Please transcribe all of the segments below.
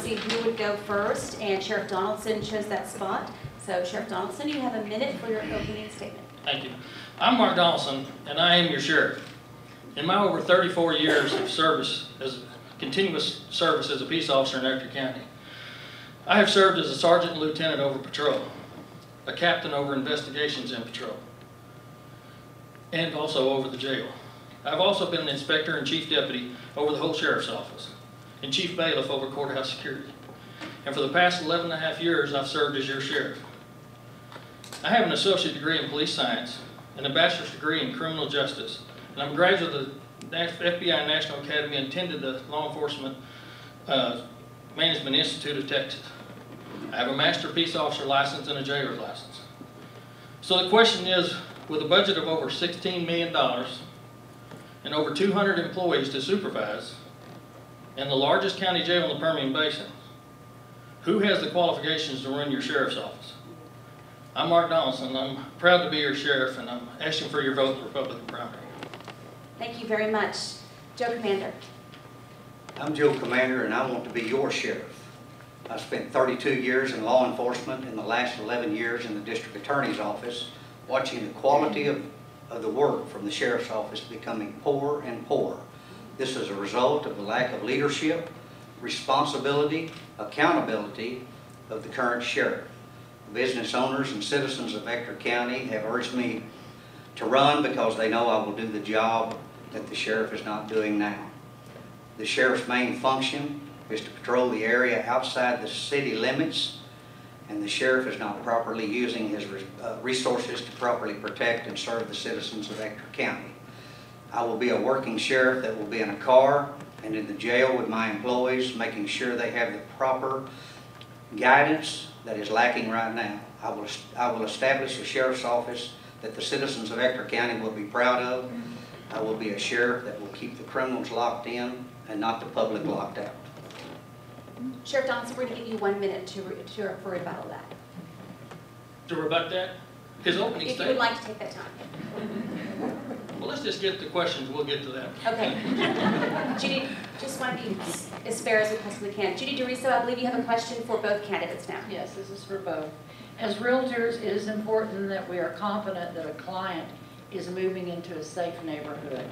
see who would go first, and Sheriff Donaldson chose that spot. So Sheriff Donaldson, you have a minute for your opening statement. Thank you. I'm Mark Donaldson, and I am your sheriff. In my over 34 years of service, as continuous service as a peace officer in Ector County, I have served as a sergeant and lieutenant over patrol, a captain over investigations in patrol, and also over the jail. I've also been an inspector and chief deputy over the whole sheriff's office, and chief bailiff over courthouse security. And for the past 11.5 years, I've served as your sheriff. I have an associate degree in police science and a bachelor's degree in criminal justice, and I'm a graduate of the FBI National Academy and attended the Law Enforcement Management Institute of Texas. I have a master peace officer license and a jailer's license. So the question is, with a budget of over $16 million and over 200 employees to supervise, and the largest county jail in the Permian Basin, who has the qualifications to run your sheriff's office? I'm Mark Donaldson. I'm proud to be your sheriff, and I'm asking for your vote in the Republican primary. Thank you very much. Joe Commander. I'm Joe Commander, and I want to be your sheriff. I spent 32 years in law enforcement, in the last 11 years in the district attorney's office, watching the quality of the work from the sheriff's office becoming poorer and poorer. This is a result of the lack of leadership, responsibility, accountability of the current sheriff. Business owners and citizens of Ector County have urged me to run because they know I will do the job that the sheriff is not doing now. The sheriff's main function is to patrol the area outside the city limits, and the sheriff is not properly using his resources to properly protect and serve the citizens of Ector County. I will be a working sheriff that will be in a car and in the jail with my employees, making sure they have the proper guidance that is lacking right now. I will establish a sheriff's office that the citizens of Ector County will be proud of. I will be a sheriff that will keep the criminals locked in and not the public locked out. Sheriff Donaldson, we're going to give you 1 minute for rebuttal that. To rebut that? His opening If statement? you would like to take that time. Well, let's just get to questions. We'll get to that. Okay. Judy, just want to be as fair as we possibly can. Judy DeRiso, I believe you have a question for both candidates now. Yes, this is for both. As realtors, it is important that we are confident that a client is moving into a safe neighborhood.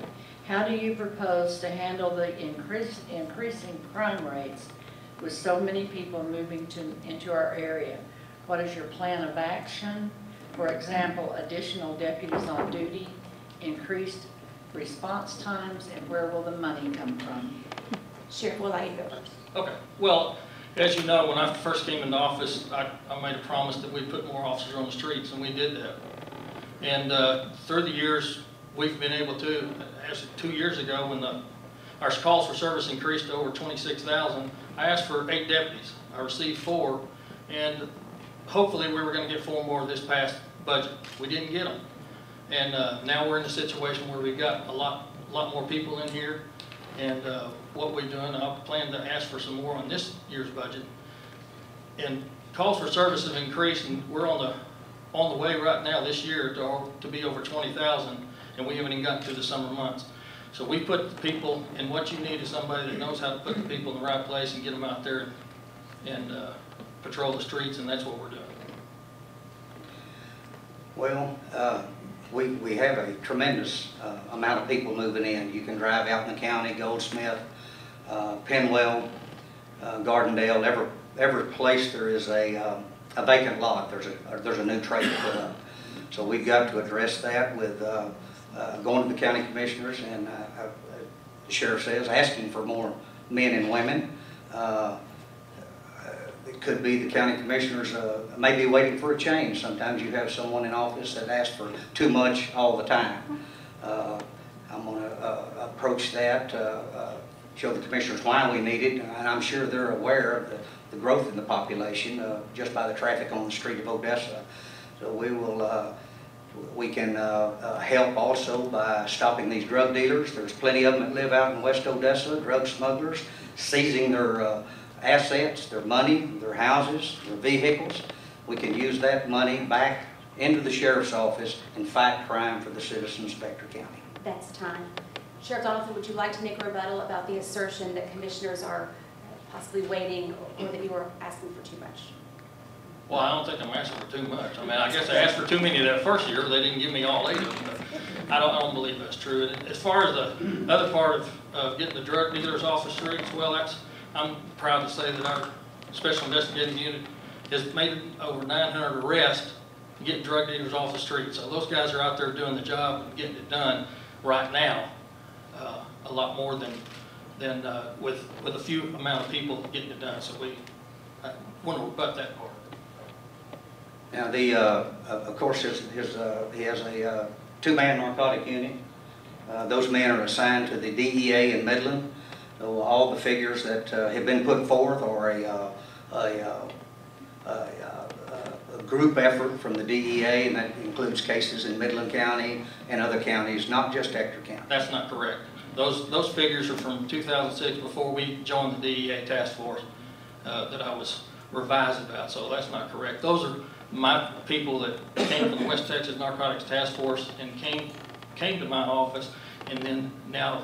How do you propose to handle the increasing crime rates with so many people moving into our area? What is your plan of action? For example, additional deputies on duty, increased response times, and where will the money come from? Sheriff, we'll allow you to go first. Okay. Well, as you know, when I first came into office, I made a promise that we'd put more officers on the streets, and we did that. And through the years, we've been able to, as 2 years ago, when our calls for service increased to over 26,000, I asked for 8 deputies. I received 4, and hopefully we were going to get 4 more this past budget. We didn't get them. And now we're in a situation where we've got a lot more people in here. And what we're doing, I plan to ask for some more on this year's budget. And calls for service have increased, and we're on the way right now this year to be over 20,000, and we haven't even gotten through the summer months. So we put the people, and what you need is somebody that knows how to put the people in the right place and get them out there and patrol the streets, and that's what we're doing. Well, we have a tremendous amount of people moving in. You can drive out in the county, Goldsmith, Penwell, Gardendale, every place there is a vacant lot. There's a new trailer put up. So we've got to address that with going to the county commissioners, and the sheriff says asking for more men and women. It could be the county commissioners may be waiting for a change. Sometimes you have someone in office that asks for too much all the time. I'm going to approach that, show the commissioners why we need it, and I'm sure they're aware of the growth in the population just by the traffic on the street of Odessa. So we can help also by stopping these drug dealers. There's plenty of them that live out in West Odessa, drug smugglers, seizing their assets, their money, their houses, their vehicles. We can use that money back into the sheriff's office and fight crime for the citizens of Ector County. That's time. Sheriff Donaldson, would you like to make a rebuttal about the assertion that commissioners are possibly waiting, or that you were asking for too much? Well, I don't think I'm asking for too much. I mean, I guess I asked for too many that first year. They didn't give me all 8 of them, but I don't believe that's true. And as far as the other part of getting the drug dealers off the streets, well, I'm proud to say that our Special Investigating Unit has made over 900 arrests getting drug dealers off the street. So those guys are out there doing the job and getting it done right now, a lot more than with a few amount of people getting it done. So I want to rebut that part. Now, of course, he has a 2-man narcotic unit. Those men are assigned to the DEA in Midland. So all the figures that have been put forth are a group effort from the DEA, and that includes cases in Midland County and other counties, not just Ector County. That's not correct. Those figures are from 2006, before we joined the DEA task force that I was revised about, so that's not correct. Those are my people that came from the West Texas Narcotics Task Force and came to my office, and then now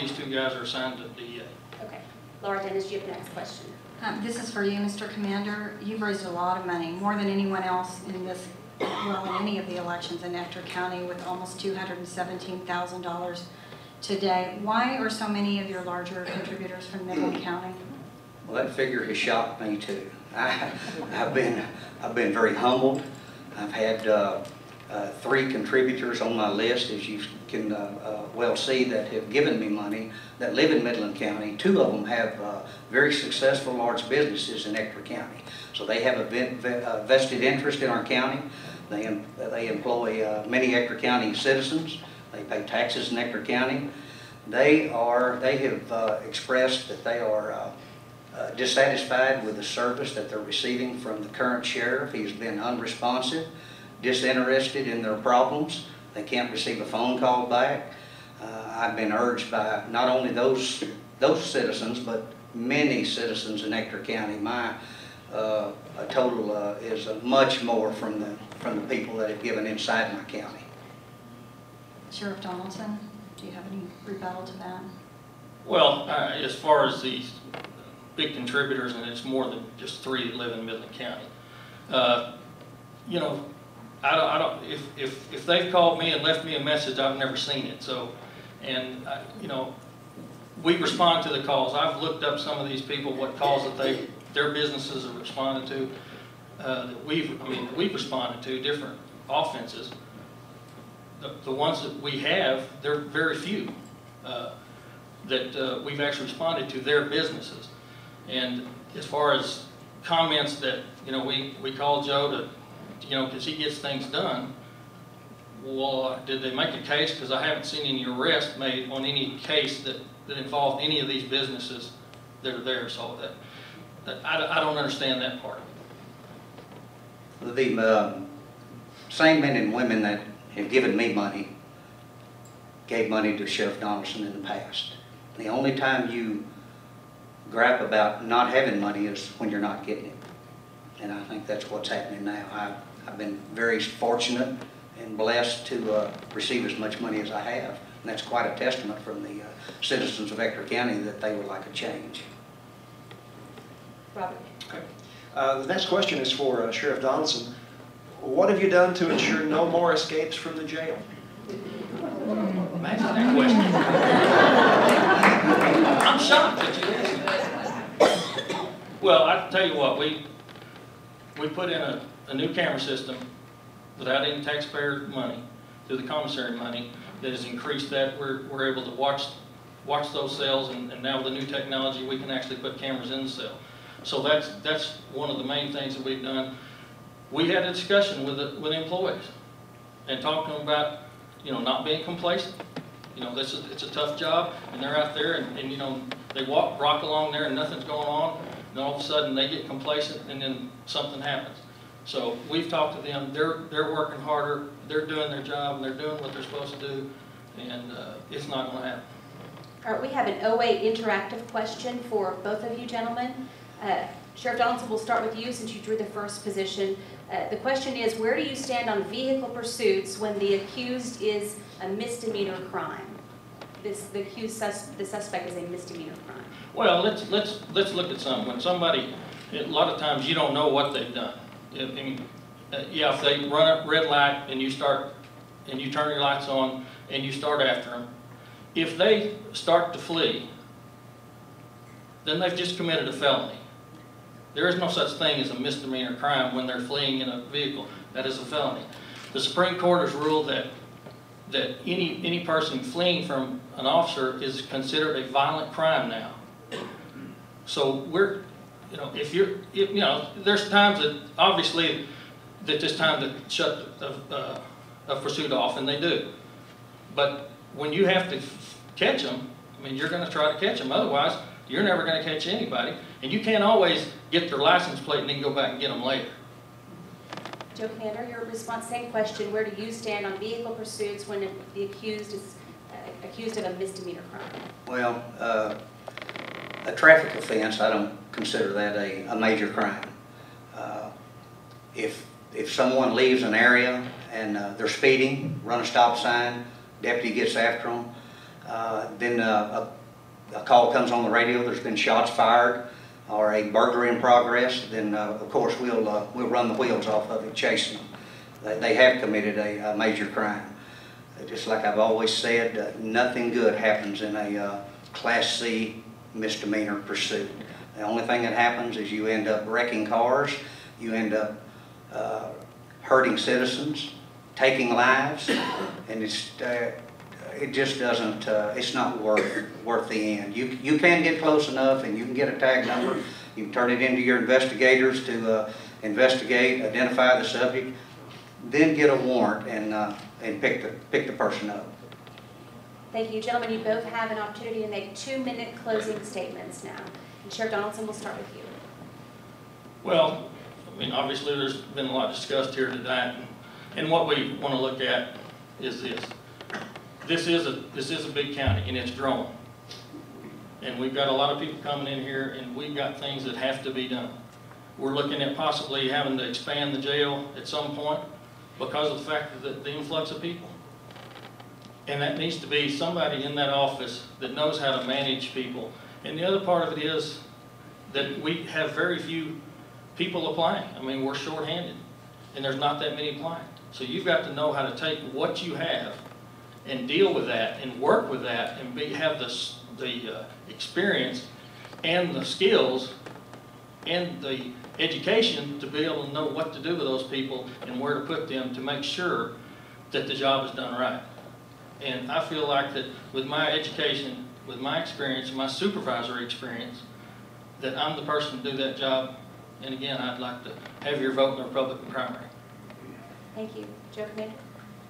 these 2 guys are assigned to the DEA. Okay. Laura Dennis, do you have the next question? This is for you, Mr. Commander. You've raised a lot of money, more than anyone else in this, well, in any of the elections in Ector County, with almost $217,000 today. Why are so many of your larger contributors from Midland County? Well, that figure has shocked me too. I've been very humbled. I've had 3 contributors on my list, as you can well see, that have given me money, that live in Midland County. 2 of them have very successful large businesses in Ector County. So they have a vested interest in our county. They employ many Ector County citizens. They pay taxes in Ector County. They have expressed that they are dissatisfied with the service that they're receiving from the current sheriff. He's been unresponsive, disinterested in their problems. They can't receive a phone call back. I've been urged by not only those citizens, but many citizens in Ector County. My total is much more from the people that have given inside my county. Sheriff Donaldson, do you have any rebuttal to that? Well, as far as these big contributors, and it's more than just 3 that live in Midland County. You know, I don't. If they've called me and left me a message, I've never seen it. So, and you know, we respond to the calls. I've looked up some of these people, what calls that their businesses have responded to. That we've responded to different offenses. The ones that we have, they're very few that we've actually responded to their businesses. And as far as comments that, you know, we call Joe to, you know, because he gets things done. Well, did they make a case? Because I haven't seen any arrest made on any case that involved any of these businesses that are there. So I don't understand that part. The same men and women that have given me money gave money to Sheriff Donaldson in the past. The only time you gripe about not having money is when you're not getting it. And I think that's what's happening now. I've been very fortunate and blessed to receive as much money as I have. And that's quite a testament from the citizens of Ector County that they would like a change. Robert. Okay. The next question is for Sheriff Donaldson. What have you done to ensure no more escapes from the jail? Imagine that question. I'm shocked that you asked me. Well, I tell you what, we put in a new camera system without any taxpayer money, through the commissary money, that has increased that. We're able to watch those cells, and now with the new technology, we can actually put cameras in the cell. So that's one of the main things that we've done. We had a discussion with employees and talked to them about, you know, not being complacent. You know, it's a tough job, and they're out there, and you know, they rock along there and nothing's going on, and then all of a sudden they get complacent, and then something happens. So we've talked to them. They're working harder. They're doing their job, and they're doing what they're supposed to do, and it's not going to happen. All right, we have an OA interactive question for both of you gentlemen. Sheriff Donaldson, we'll start with you since you drew the first position. The question is, where do you stand on vehicle pursuits when the accused is a misdemeanor crime? the suspect is a misdemeanor crime? Well, let's look at something. When somebody, a lot of times you don't know what they've done. I mean, yeah, if they run a red light and you start, and you turn your lights on and you start after them, if they start to flee, then they've just committed a felony. There is no such thing as a misdemeanor crime when they're fleeing in a vehicle. That is a felony. The Supreme Court has ruled that any person fleeing from an officer is considered a violent crime now. So we're, you know, you know, there's times that obviously that it's time to shut a pursuit off, and they do. But when you have to catch them, I mean, you're going to try to catch them. Otherwise, you're never going to catch anybody, and you can't always get their license plate and then go back and get them later. Joe Commander, your response, same question. Where do you stand on vehicle pursuits when the accused is accused of a misdemeanor crime? Well, a traffic offense, I don't consider that a major crime. If someone leaves an area and they're speeding, run a stop sign, deputy gets after them, then a call comes on the radio, there's been shots fired, or a burglary in progress, then of course we'll run the wheels off of it, chasing them. They have committed a major crime. Just like I've always said, nothing good happens in a Class C misdemeanor pursuit. The only thing that happens is you end up wrecking cars, you end up hurting citizens, taking lives, and it just doesn't, it's not worth the end. You can get close enough and you can get a tag number. You can turn it into your investigators to investigate, identify the subject, then get a warrant and pick the person up. Thank you. Gentlemen, you both have an opportunity to make 2-minute closing statements now. And Sheriff Donaldson, we'll start with you. Well, I mean, obviously there's been a lot discussed here tonight, and what we want to look at is this. This is a big county, and it's growing. And we've got a lot of people coming in here, and we've got things that have to be done. We're looking at possibly having to expand the jail at some point because of the fact that the influx of people. And that needs to be somebody in that office that knows how to manage people. And the other part of it is that we have very few people applying. I mean, we're shorthanded, and there's not that many applying. So you've got to know how to take what you have and deal with that and work with that and have the experience and the skills and the education to be able to know what to do with those people and where to put them to make sure that the job is done right. And I feel like that with my education, with my experience, my supervisory experience, that I'm the person to do that job. And again, I'd like to have your vote in the Republican primary. Thank you. Joe Commander?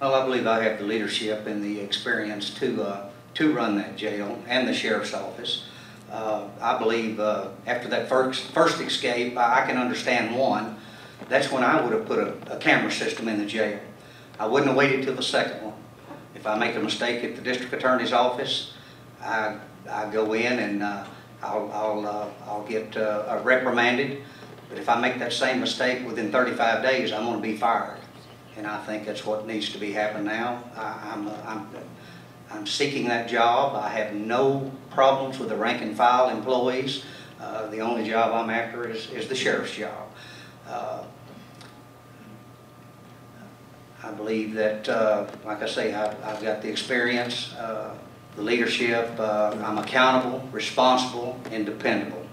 Well, I believe I have the leadership and the experience to run that jail and the sheriff's office. I believe after that first escape, I can understand one. That's when I would have put a camera system in the jail. I wouldn't have waited till the second one. If I make a mistake at the district attorney's office, I go in and I'll get reprimanded. But if I make that same mistake within 35 days, I'm going to be fired. And I think that's what needs to be happening now. I'm seeking that job. I have no problems with the rank and file employees. The only job I'm after is the sheriff's job. I believe that, like I say, I've got the experience, the leadership. I'm accountable, responsible, and dependable.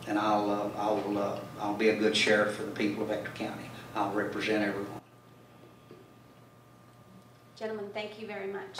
And I'll be a good sheriff for the people of Ector County. I'll represent everyone. Gentlemen, thank you very much.